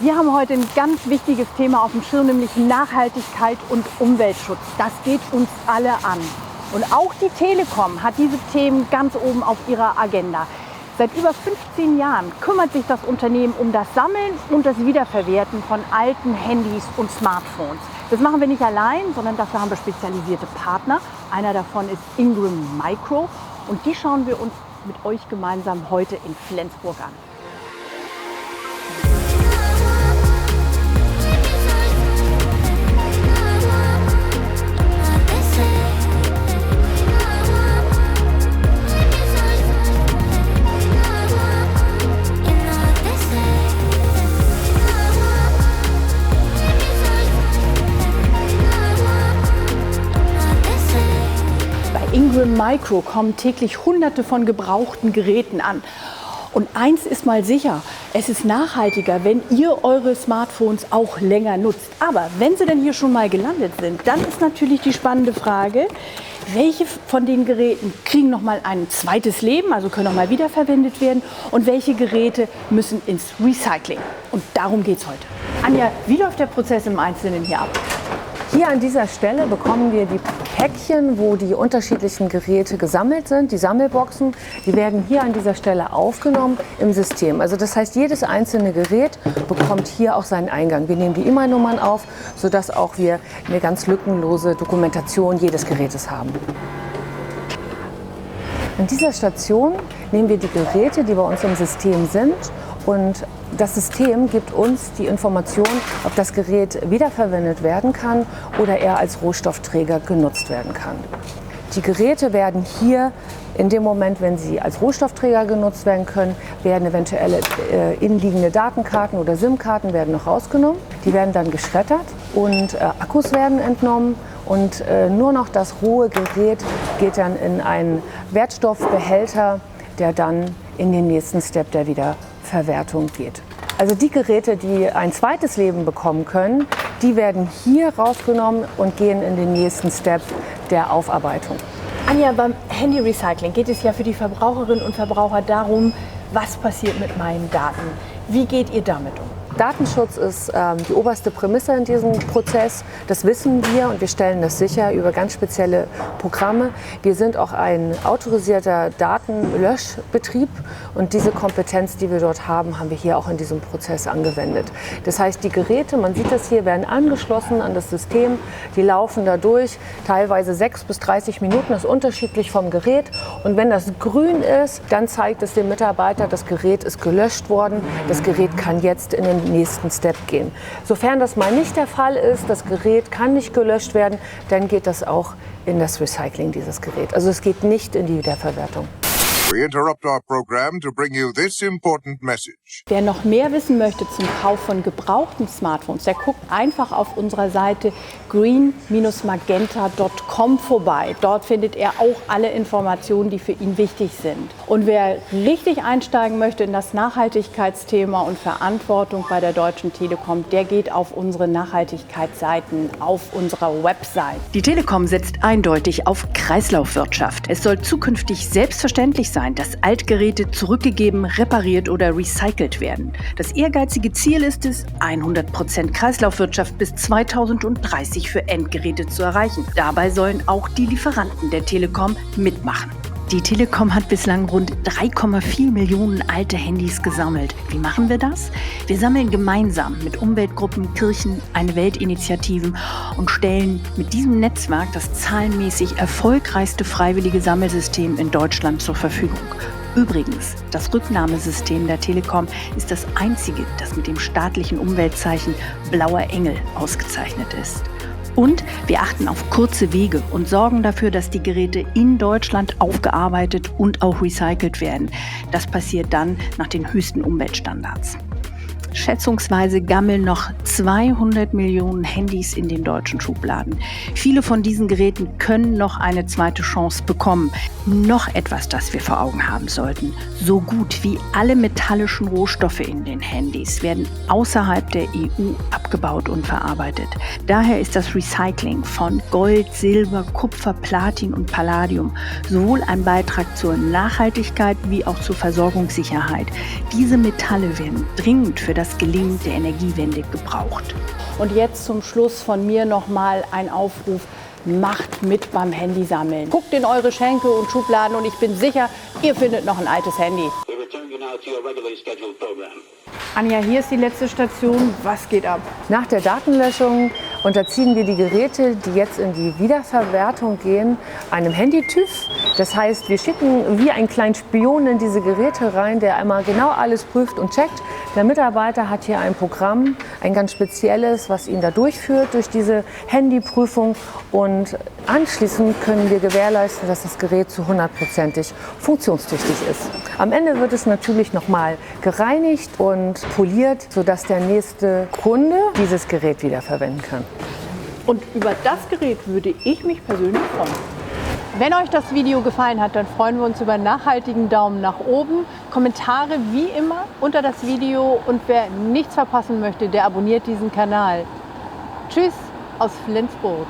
Wir haben heute ein ganz wichtiges Thema auf dem Schirm, nämlich Nachhaltigkeit und Umweltschutz. Das geht uns alle an. Und auch die Telekom hat diese Themen ganz oben auf ihrer Agenda. Seit über 15 Jahren kümmert sich das Unternehmen um das Sammeln und das Wiederverwerten von alten Handys und Smartphones. Das machen wir nicht allein, sondern dafür haben wir spezialisierte Partner. Einer davon ist Ingram Micro und die schauen wir uns mit euch gemeinsam heute in Flensburg an. Ingram Micro kommen täglich Hunderte von gebrauchten Geräten an. Und eins ist mal sicher, es ist nachhaltiger, wenn ihr eure Smartphones auch länger nutzt. Aber wenn sie denn hier schon mal gelandet sind, dann ist natürlich die spannende Frage, welche von den Geräten kriegen noch mal ein zweites Leben, also können noch mal wiederverwendet werden, und welche Geräte müssen ins Recycling. Und darum geht es heute. Anja, wie läuft der Prozess im Einzelnen hier ab? Hier an dieser Stelle bekommen wir die Päckchen, wo die unterschiedlichen Geräte gesammelt sind, die Sammelboxen. Die werden hier an dieser Stelle aufgenommen im System. Also das heißt, jedes einzelne Gerät bekommt hier auch seinen Eingang. Wir nehmen die IMEI-Nummern auf, sodass auch wir eine ganz lückenlose Dokumentation jedes Gerätes haben. An dieser Station nehmen wir die Geräte, die bei uns im System sind, und das System gibt uns die Information, ob das Gerät wiederverwendet werden kann oder eher als Rohstoffträger genutzt werden kann. Die Geräte werden hier in dem Moment, wenn sie als Rohstoffträger genutzt werden können, werden eventuelle innenliegende Datenkarten oder SIM-Karten werden noch rausgenommen. Die werden dann geschreddert und Akkus werden entnommen. Und nur noch das rohe Gerät geht dann in einen Wertstoffbehälter, der dann in den nächsten Step der Wiederverwertung geht. Also die Geräte, die ein zweites Leben bekommen können, die werden hier rausgenommen und gehen in den nächsten Step der Aufarbeitung. Anja, beim Handy-Recycling geht es ja für die Verbraucherinnen und Verbraucher darum, was passiert mit meinen Daten. Wie geht ihr damit um? Datenschutz ist die oberste Prämisse in diesem Prozess. Das wissen wir und wir stellen das sicher über ganz spezielle Programme. Wir sind auch ein autorisierter Datenlöschbetrieb und diese Kompetenz, die wir dort haben, haben wir hier auch in diesem Prozess angewendet. Das heißt, die Geräte, man sieht das hier, werden angeschlossen an das System. Die laufen da durch, teilweise 6 bis 30 Minuten, das ist unterschiedlich vom Gerät. Und wenn das grün ist, dann zeigt es dem Mitarbeiter, das Gerät ist gelöscht worden. Das Gerät kann jetzt in den nächsten Step gehen. Sofern das mal nicht der Fall ist, das Gerät kann nicht gelöscht werden, dann geht das auch in das Recycling, dieses Gerät. Also es geht nicht in die Wiederverwertung. We interrupt our program to bring you this important message. Wer noch mehr wissen möchte zum Kauf von gebrauchten Smartphones, der guckt einfach auf unserer Seite green-magenta.com vorbei. Dort findet er auch alle Informationen, die für ihn wichtig sind. Und wer richtig einsteigen möchte in das Nachhaltigkeitsthema und Verantwortung bei der Deutschen Telekom, der geht auf unsere Nachhaltigkeitsseiten auf unserer Website. Die Telekom setzt eindeutig auf Kreislaufwirtschaft. Es soll zukünftig selbstverständlich sein, dass Altgeräte zurückgegeben, repariert oder recycelt werden. Das ehrgeizige Ziel ist es, 100% Kreislaufwirtschaft bis 2030 für Endgeräte zu erreichen. Dabei sollen auch die Lieferanten der Telekom mitmachen. Die Telekom hat bislang rund 3,4 Millionen alte Handys gesammelt. Wie machen wir das? Wir sammeln gemeinsam mit Umweltgruppen, Kirchen, eine Weltinitiativen und stellen mit diesem Netzwerk das zahlenmäßig erfolgreichste freiwillige Sammelsystem in Deutschland zur Verfügung. Übrigens, das Rücknahmesystem der Telekom ist das einzige, das mit dem staatlichen Umweltzeichen Blauer Engel ausgezeichnet ist. Und wir achten auf kurze Wege und sorgen dafür, dass die Geräte in Deutschland aufgearbeitet und auch recycelt werden. Das passiert dann nach den höchsten Umweltstandards. Schätzungsweise gammeln noch 200 Millionen Handys in den deutschen Schubladen. Viele von diesen Geräten können noch eine zweite Chance bekommen. Noch etwas, das wir vor Augen haben sollten. So gut wie alle metallischen Rohstoffe in den Handys werden außerhalb der EU abgebaut und verarbeitet. Daher ist das Recycling von Gold, Silber, Kupfer, Platin und Palladium sowohl ein Beitrag zur Nachhaltigkeit wie auch zur Versorgungssicherheit. Diese Metalle werden dringend für das das Gelingen der Energiewende gebraucht. Und jetzt zum Schluss von mir nochmal ein Aufruf. Macht mit beim Handysammeln. Guckt in eure Schenkel und Schubladen und ich bin sicher, ihr findet noch ein altes Handy. Anja, hier ist die letzte Station. Was geht ab? Nach der Datenlöschung unterziehen wir die Geräte, die jetzt in die Wiederverwertung gehen, einem Handy-TÜV. Das heißt, wir schicken wie einen kleinen Spion in diese Geräte rein, der einmal genau alles prüft und checkt. Der Mitarbeiter hat hier ein Programm, ein ganz spezielles, was ihn da durchführt durch diese Handyprüfung. Und anschließend können wir gewährleisten, dass das Gerät zu 100%ig funktionstüchtig ist. Am Ende wird es natürlich nochmal gereinigt und poliert, sodass der nächste Kunde dieses Gerät wiederverwenden kann. Und über das Gerät würde ich mich persönlich freuen. Wenn euch das Video gefallen hat, dann freuen wir uns über einen nachhaltigen Daumen nach oben. Kommentare wie immer unter das Video und wer nichts verpassen möchte, der abonniert diesen Kanal. Tschüss aus Flensburg.